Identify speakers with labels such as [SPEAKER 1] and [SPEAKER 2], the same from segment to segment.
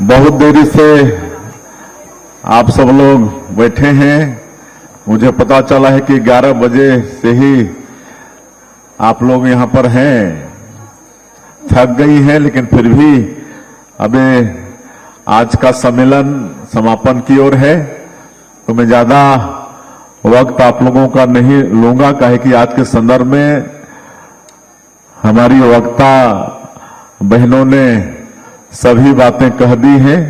[SPEAKER 1] बहुत देरी से आप सब लोग बैठे हैं। मुझे पता चला है कि 11 बजे से ही आप लोग यहां पर हैं। थक गई हैं, लेकिन फिर भी अबे आज का सम्मेलन समापन की ओर है, तो मैं ज्यादा वक्त आप लोगों का नहीं लूंगा, काहे कि आज के संदर्भ में हमारी वक्ता बहनों ने सभी बातें कह दी हैं।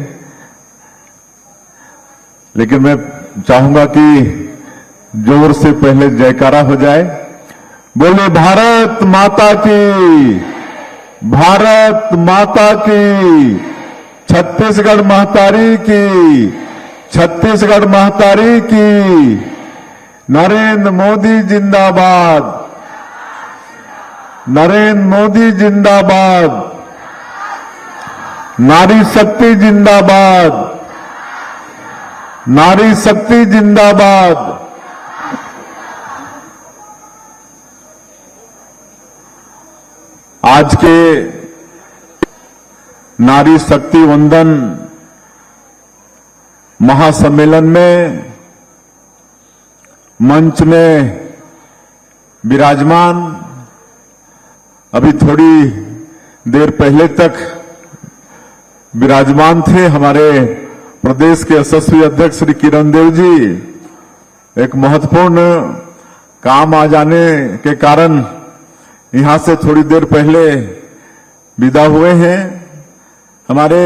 [SPEAKER 1] लेकिन मैं चाहूंगा कि जोर से पहले जयकारा हो जाए। बोले भारत माता की, भारत माता की, छत्तीसगढ़ महतारी की, छत्तीसगढ़ महतारी की, नरेंद्र मोदी जिंदाबाद, नरेंद्र मोदी जिंदाबाद, नारी शक्ति जिंदाबाद, नारी शक्ति जिंदाबाद। आज के नारी शक्ति वंदन महासम्मेलन में मंच में विराजमान, अभी थोड़ी देर पहले तक विराजमान थे हमारे प्रदेश के यशस्वी अध्यक्ष श्री किरण देव जी। एक महत्वपूर्ण काम आ जाने के कारण यहां से थोड़ी देर पहले विदा हुए हैं। हमारे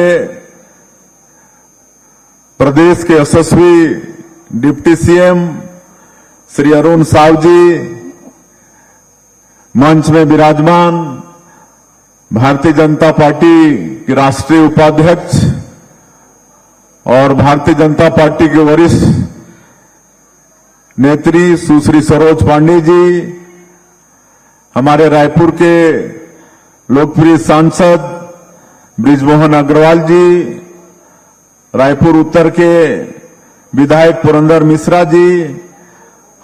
[SPEAKER 1] प्रदेश के यशस्वी डिप्टी सीएम श्री अरुण साव जी मंच में विराजमान, भारतीय जनता पार्टी के राष्ट्रीय उपाध्यक्ष और भारतीय जनता पार्टी के वरिष्ठ नेत्री सुश्री सरोज पांडे जी, हमारे रायपुर के लोकप्रिय सांसद बृजमोहन अग्रवाल जी, रायपुर उत्तर के विधायक पुरंदर मिश्रा जी,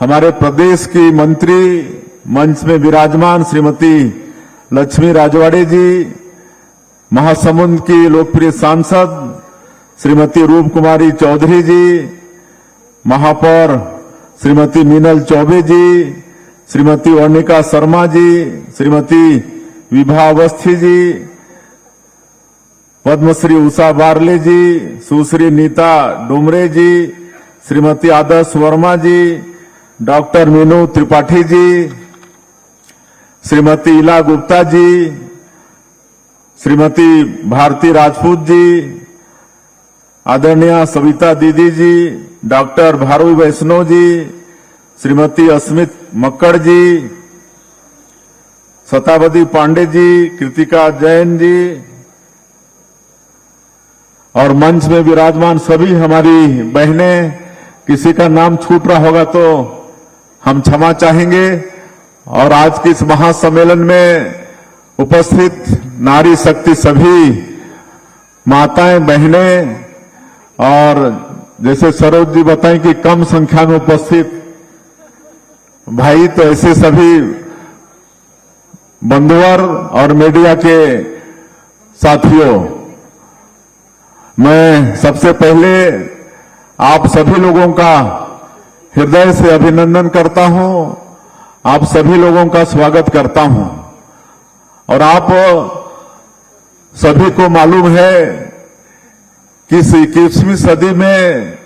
[SPEAKER 1] हमारे प्रदेश की मंत्री मंच में विराजमान श्रीमती लक्ष्मी राजवाड़े जी, महासमुंद की लोकप्रिय सांसद श्रीमती रूप कुमारी चौधरी जी, महापौर श्रीमती मीनल चौबे जी, श्रीमती वर्णिका शर्मा जी, श्रीमती विभा अवस्थी जी, पद्मश्री उषा बारले जी, सुश्री नीता डुमरे जी, श्रीमती आदर्श वर्मा जी, डॉक्टर मीनू त्रिपाठी जी, श्रीमती इला गुप्ता जी, श्रीमती भारती राजपूत जी, आदरणीय सविता दीदी जी, डॉक्टर भारू वैष्णव जी, श्रीमती अस्मित मक्कड़ जी, शतावती पांडे जी, कृतिका जैन जी और मंच में विराजमान सभी हमारी बहनें। किसी का नाम छूट रहा होगा तो हम क्षमा चाहेंगे। और आज के इस महासम्मेलन में उपस्थित नारी शक्ति सभी माताएं बहनें, और जैसे सरोज जी बताएं कि कम संख्या में उपस्थित भाई, तो ऐसे सभी बंधुवर और मीडिया के साथियों, मैं सबसे पहले आप सभी लोगों का हृदय से अभिनंदन करता हूं, आप सभी लोगों का स्वागत करता हूं। और आप सभी को मालूम है कि इस 21वीं सदी में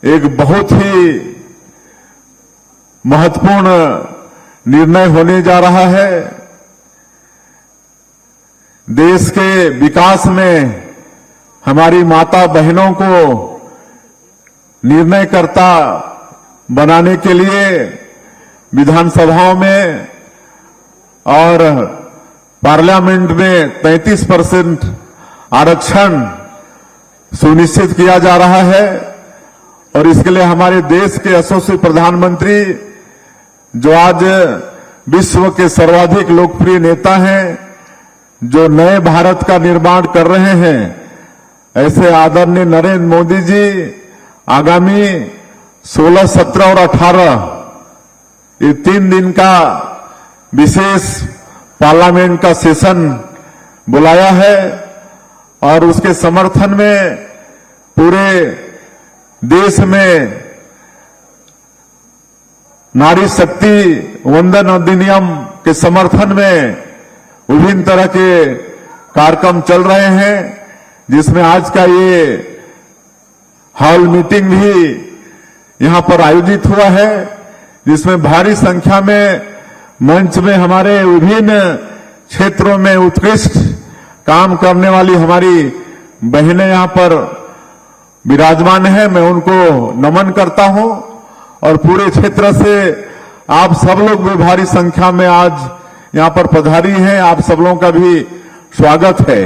[SPEAKER 1] एक बहुत ही महत्वपूर्ण निर्णय होने जा रहा है। देश के विकास में हमारी माता बहनों को निर्णयकर्ता बनाने के लिए विधानसभाओं में और पार्लियामेंट में 33% आरक्षण सुनिश्चित किया जा रहा है। और इसके लिए हमारे देश के यशस्वी प्रधानमंत्री, जो आज विश्व के सर्वाधिक लोकप्रिय नेता हैं, जो नए भारत का निर्माण कर रहे हैं, ऐसे आदरणीय नरेंद्र मोदी जी आगामी 16, 17 और 18 ये 3 दिन का विशेष पार्लियामेंट का सेशन बुलाया है। और उसके समर्थन में पूरे देश में नारी शक्ति वंदन अधिनियम के समर्थन में विभिन्न तरह के कार्यक्रम चल रहे हैं, जिसमें आज का ये हॉल मीटिंग भी यहां पर आयोजित हुआ है, जिसमें भारी संख्या में मंच में हमारे विभिन्न क्षेत्रों में उत्कृष्ट काम करने वाली हमारी बहनें यहां पर विराजमान है। मैं उनको नमन करता हूं और पूरे क्षेत्र से आप सब लोग भी भारी संख्या में आज यहां पर पधारी हैं। आप सब लोगों का भी स्वागत है।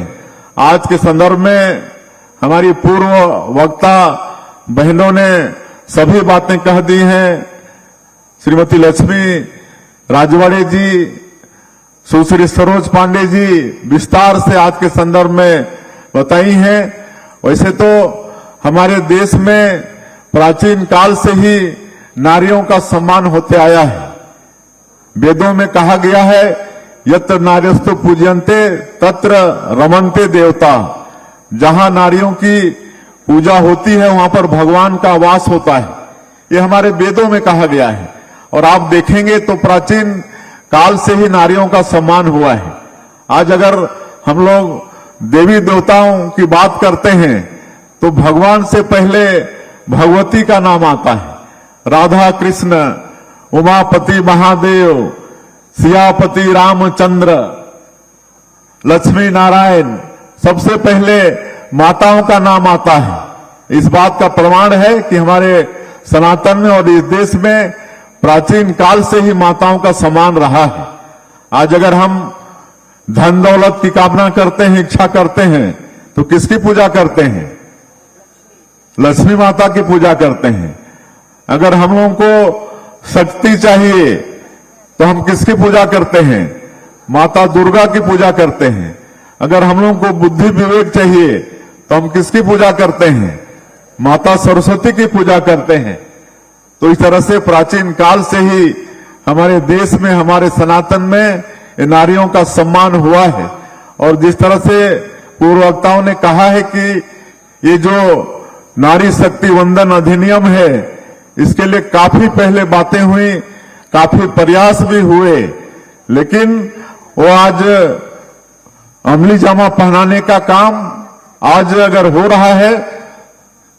[SPEAKER 1] आज के संदर्भ में हमारी पूर्व वक्ता बहनों ने सभी बातें कह दी हैं। श्रीमती लक्ष्मी राजवाड़े जी, सुश्री सरोज पांडे जी विस्तार से आज के संदर्भ में बताई हैं। वैसे तो हमारे देश में प्राचीन काल से ही नारियों का सम्मान होते आया है। वेदों में कहा गया है, यत्र नार्यस्तु पूज्यन्ते तत्र रमन्ते देवता। जहां नारियों की पूजा होती है वहां पर भगवान का वास होता है, ये हमारे वेदों में कहा गया है। और आप देखेंगे तो प्राचीन काल से ही नारियों का सम्मान हुआ है। आज अगर हम लोग देवी देवताओं की बात करते हैं तो भगवान से पहले भगवती का नाम आता है। राधा कृष्ण, उमापति महादेव, सियापति रामचंद्र, लक्ष्मी नारायण, सबसे पहले माताओं का नाम आता है। इस बात का प्रमाण है कि हमारे सनातन में और इस देश में प्राचीन काल से ही माताओं का सम्मान रहा है। आज अगर हम धन दौलत की कामना करते हैं, इच्छा करते हैं, तो किसकी पूजा करते हैं? लक्ष्मी माता की पूजा करते हैं। अगर हम लोगों को शक्ति चाहिए तो हम किसकी पूजा करते हैं? माता दुर्गा की पूजा करते हैं। अगर हम लोगों को बुद्धि विवेक चाहिए तो हम किसकी पूजा करते हैं? माता सरस्वती की पूजा करते हैं। तो इस तरह से प्राचीन काल से ही हमारे देश में, हमारे सनातन में नारियों का सम्मान हुआ है। और जिस तरह से पूर्व वक्ताओं ने कहा है कि ये जो नारी शक्ति वंदन अधिनियम है, इसके लिए काफी पहले बातें हुई, काफी प्रयास भी हुए, लेकिन वो आज अमली जामा पहनाने का काम आज अगर हो रहा है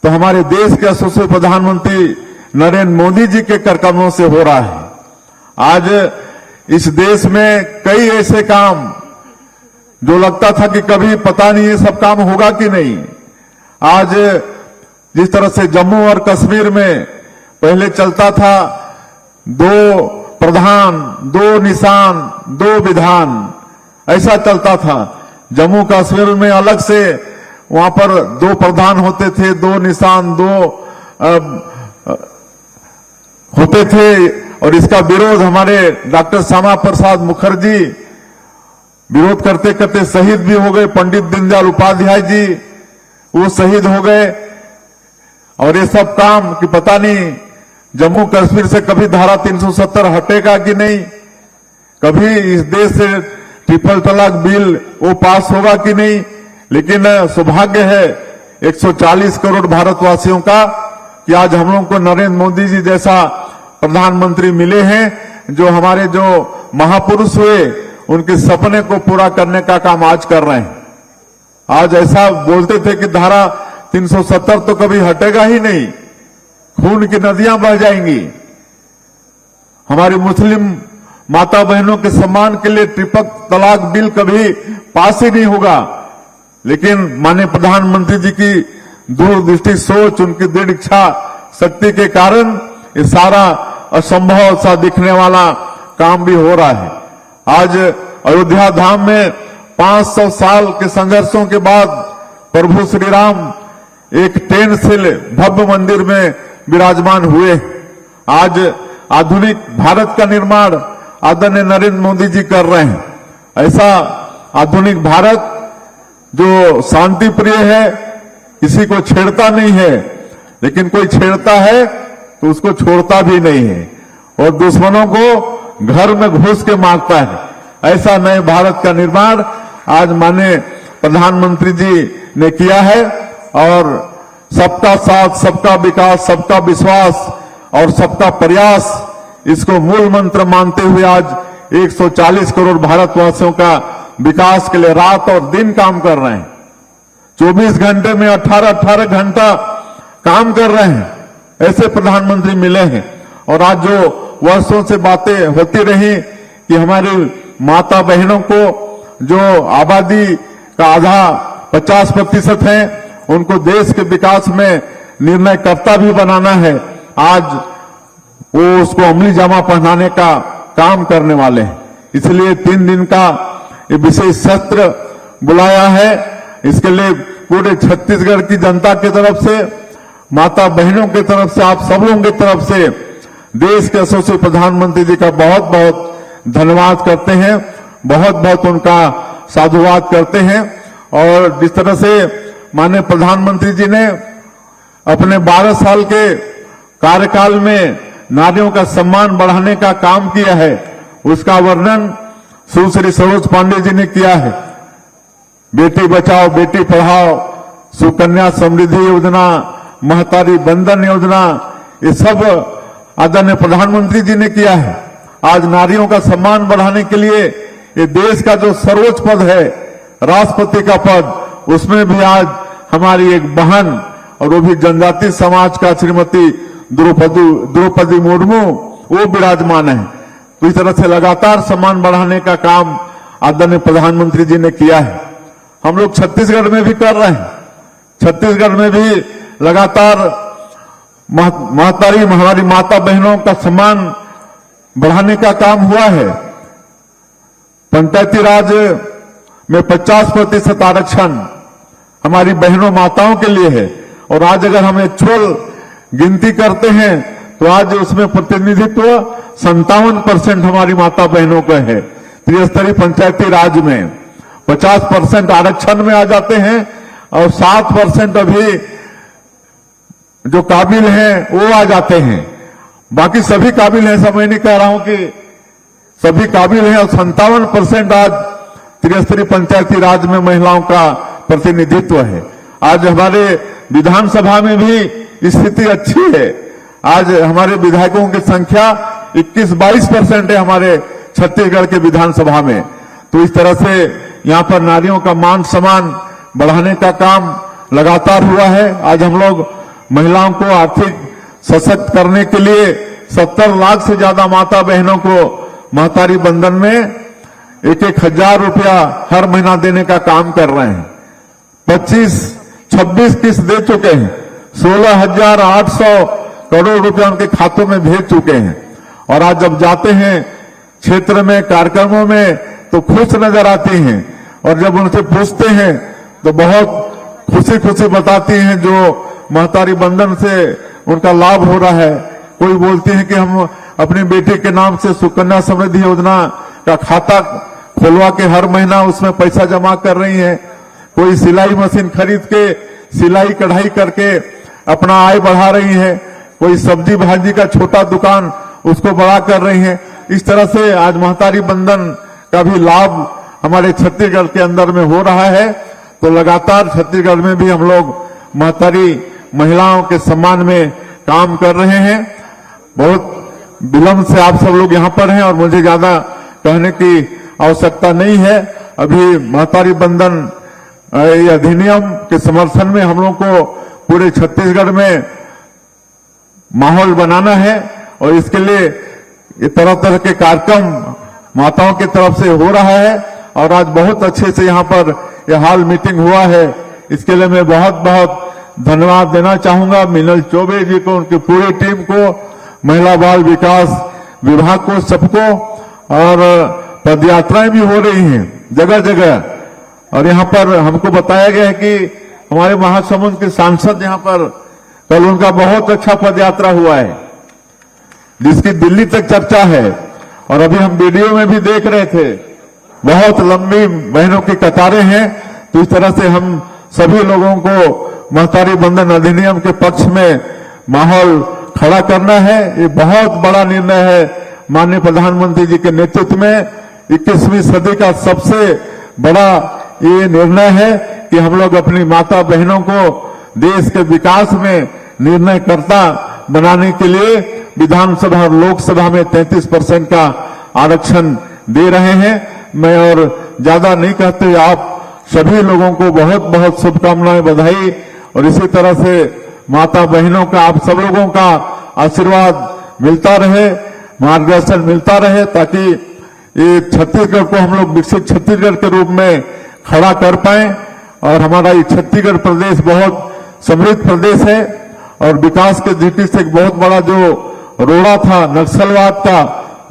[SPEAKER 1] तो हमारे देश के यशस्वी प्रधानमंत्री नरेंद्र मोदी जी के करकमों से हो रहा है। आज इस देश में कई ऐसे काम जो लगता था कि कभी पता नहीं ये सब काम होगा कि नहीं, आज जिस तरह से जम्मू और कश्मीर में पहले चलता था 2 प्रधान, 2 निशान, 2 विधान, ऐसा चलता था। जम्मू कश्मीर में अलग से वहां पर 2 प्रधान होते थे, 2 निशान, 2 होते थे। और इसका विरोध हमारे डॉक्टर श्यामा प्रसाद मुखर्जी विरोध करते करते शहीद भी हो गए। पंडित दीनदयाल उपाध्याय जी वो शहीद हो गए। और ये सब काम कि पता नहीं जम्मू कश्मीर से कभी धारा 370 हटेगा कि नहीं, कभी इस देश से ट्रिपल तलाक बिल वो पास होगा कि नहीं। लेकिन सौभाग्य है 140 करोड़ भारतवासियों का कि आज हम लोगों को नरेंद्र मोदी जी जैसा प्रधानमंत्री मिले हैं, जो हमारे जो महापुरुष हुए उनके सपने को पूरा करने का काम आज कर रहे हैं। आज ऐसा बोलते थे कि धारा 370 तो कभी हटेगा ही नहीं, खून की नदियां बह जाएंगी। हमारी मुस्लिम माता बहनों के सम्मान के लिए ट्रिपल तलाक बिल कभी पास ही नहीं होगा। लेकिन माननीय प्रधानमंत्री जी की दूरदृष्टि सोच, उनकी दृढ़ इच्छा शक्ति के कारण ये सारा असंभव सा दिखने वाला काम भी हो रहा है। आज अयोध्या धाम में 500 साल के संघर्षों के बाद प्रभु श्री राम एक 10 से भव्य मंदिर में विराजमान हुए। आज आधुनिक भारत का निर्माण आदरणीय नरेंद्र मोदी जी कर रहे हैं। ऐसा आधुनिक भारत जो शांति प्रिय है, किसी को छेड़ता नहीं है, लेकिन कोई छेड़ता है तो उसको छोड़ता भी नहीं है और दुश्मनों को घर में घुस के मारता है। ऐसा नए भारत का निर्माण आज माननीय प्रधानमंत्री जी ने किया है और सबका साथ, सबका विकास, सबका विश्वास और सबका प्रयास, इसको मूल मंत्र मानते हुए आज 140 करोड़ भारतवासियों का विकास के लिए रात और दिन काम कर रहे हैं। 24 घंटे में 18-18 घंटा काम कर रहे हैं, ऐसे प्रधानमंत्री मिले हैं। और आज जो वर्षों से बातें होती रही कि हमारी माता बहनों को जो आबादी का आधा 50% है, उनको देश के विकास में निर्णयकर्ता भी बनाना है, आज वो उसको अमली जामा पहनाने का काम करने वाले हैं। इसलिए 3 दिन का ये विशेष सत्र बुलाया है। इसके लिए पूरे छत्तीसगढ़ की जनता की तरफ से, माता बहनों की तरफ से, आप सब लोगों की तरफ से देश के यशस्वी प्रधानमंत्री जी का बहुत बहुत धन्यवाद करते हैं, बहुत बहुत उनका साधुवाद करते हैं। और जिस तरह से माननीय प्रधानमंत्री जी ने अपने 12 साल के कार्यकाल में नारियों का सम्मान बढ़ाने का काम किया है, उसका वर्णन सुश्री सरोज पांडे जी ने किया है। बेटी बचाओ बेटी पढ़ाओ, सुकन्या समृद्धि योजना, महतारी बंधन योजना, ये सब आदरणीय प्रधानमंत्री जी ने किया है। आज नारियों का सम्मान बढ़ाने के लिए ये देश का जो सर्वोच्च पद है, राष्ट्रपति का पद, उसमें भी आज हमारी एक बहन और वो भी जनजाति समाज का श्रीमती द्रौपदी मुर्मू वो विराजमान है। तो इस तरह से लगातार सम्मान बढ़ाने का काम आदरणीय प्रधानमंत्री जी ने किया है। हम लोग छत्तीसगढ़ में भी कर रहे हैं। छत्तीसगढ़ में भी लगातार महतारी हमारी माता बहनों का सम्मान बढ़ाने का काम हुआ है। पंचायती राज में 50% आरक्षण हमारी बहनों माताओं के लिए है। और आज अगर हम एक्चुअल गिनती करते हैं तो आज उसमें प्रतिनिधित्व 57% हमारी माता बहनों का है। त्रिस्तरीय पंचायती राज में 50% आरक्षण में आ जाते हैं और 7% अभी जो काबिल हैं वो आ जाते हैं। बाकी सभी काबिल हैं, सब मैं नहीं कह रहा हूं कि सभी काबिल हैं। और 57% आज त्रिस्तरीय पंचायती राज में महिलाओं का प्रतिनिधित्व है। आज हमारे विधानसभा में भी स्थिति अच्छी है। आज हमारे विधायकों की संख्या 21-22% है हमारे छत्तीसगढ़ के विधानसभा में। तो इस तरह से यहां पर नारियों का मान सम्मान बढ़ाने का काम लगातार हुआ है। आज हम लोग महिलाओं को आर्थिक सशक्त करने के लिए 70 लाख से ज्यादा माता बहनों को महतारी बंधन में 1,000 रुपया हर महीना देने का काम कर रहे हैं। 26 किस्त दे चुके हैं। 16,800 करोड़ रुपया उनके खातों में भेज चुके हैं। और आज जब जाते हैं क्षेत्र में कार्यक्रमों में तो खुश नजर आती हैं। और जब उनसे पूछते हैं तो बहुत खुशी खुशी बताती हैं जो महतारी बंधन से उनका लाभ हो रहा है। कोई बोलती है कि हम अपनी बेटी के नाम से सुकन्या समृद्धि योजना का खाता खुलवा के हर महीना उसमें पैसा जमा कर रही हैं। कोई सिलाई मशीन खरीद के सिलाई कढ़ाई करके अपना आय बढ़ा रही है। कोई सब्जी भाजी का छोटा दुकान उसको बड़ा कर रही है। इस तरह से आज महतारी बंधन का भी लाभ हमारे छत्तीसगढ़ के अंदर में हो रहा है। तो लगातार छत्तीसगढ़ में भी हम लोग महतारी महिलाओं के सम्मान में काम कर रहे हैं। बहुत विलंब से आप सब लोग यहाँ पर हैं और मुझे ज्यादा कहने की आवश्यकता नहीं है। अभी महतारी बंधन अधिनियम के समर्थन में हम लोग को पूरे छत्तीसगढ़ में माहौल बनाना है और इसके लिए ये तरह तरह के कार्यक्रम माताओं की तरफ से हो रहा है। और आज बहुत अच्छे से यहाँ पर यह हाल मीटिंग हुआ है। इसके लिए मैं बहुत बहुत धन्यवाद देना चाहूंगा मिनल चौबे जी को, उनकी पूरी टीम को, महिला बाल विकास विभाग को, सबको। और पदयात्राएं भी हो रही हैं जगह जगह। और यहाँ पर हमको बताया गया है कि हमारे महासमुंद के सांसद यहाँ पर कल उनका बहुत अच्छा पदयात्रा हुआ है जिसकी दिल्ली तक चर्चा है। और अभी हम वीडियो में भी देख रहे थे, बहुत लंबी बहनों की कतारें हैं। तो इस तरह से हम सभी लोगों को महतारी बंधन अधिनियम के पक्ष में माहौल खड़ा करना है। ये बहुत बड़ा निर्णय है माननीय प्रधानमंत्री जी के नेतृत्व में। 21वीं सदी का सबसे बड़ा ये निर्णय है कि हम लोग अपनी माता बहनों को देश के विकास में निर्णयकर्ता बनाने के लिए विधानसभा और लोकसभा में 33% का आरक्षण दे रहे हैं। मैं और ज्यादा नहीं कहते, आप सभी लोगों को बहुत बहुत शुभकामनाएं, बधाई, और इसी तरह से माता बहनों का, आप सब लोगों का आशीर्वाद मिलता रहे, मार्गदर्शन मिलता रहे, ताकि ये छत्तीसगढ़ को हम लोग विकसित छत्तीसगढ़ के रूप में खड़ा कर पाए। और हमारा ये छत्तीसगढ़ प्रदेश बहुत समृद्ध प्रदेश है और विकास के दृष्टि से एक बहुत बड़ा जो रोड़ा था नक्सलवाद का,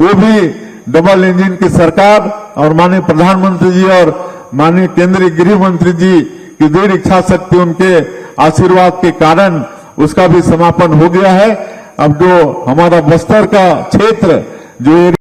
[SPEAKER 1] वो भी डबल इंजन की सरकार और माननीय प्रधानमंत्री जी और माननीय केंद्रीय गृह मंत्री जी की दृढ़ इच्छा शक्ति, उनके आशीर्वाद के कारण उसका भी समापन हो गया है। अब जो हमारा बस्तर का क्षेत्र जो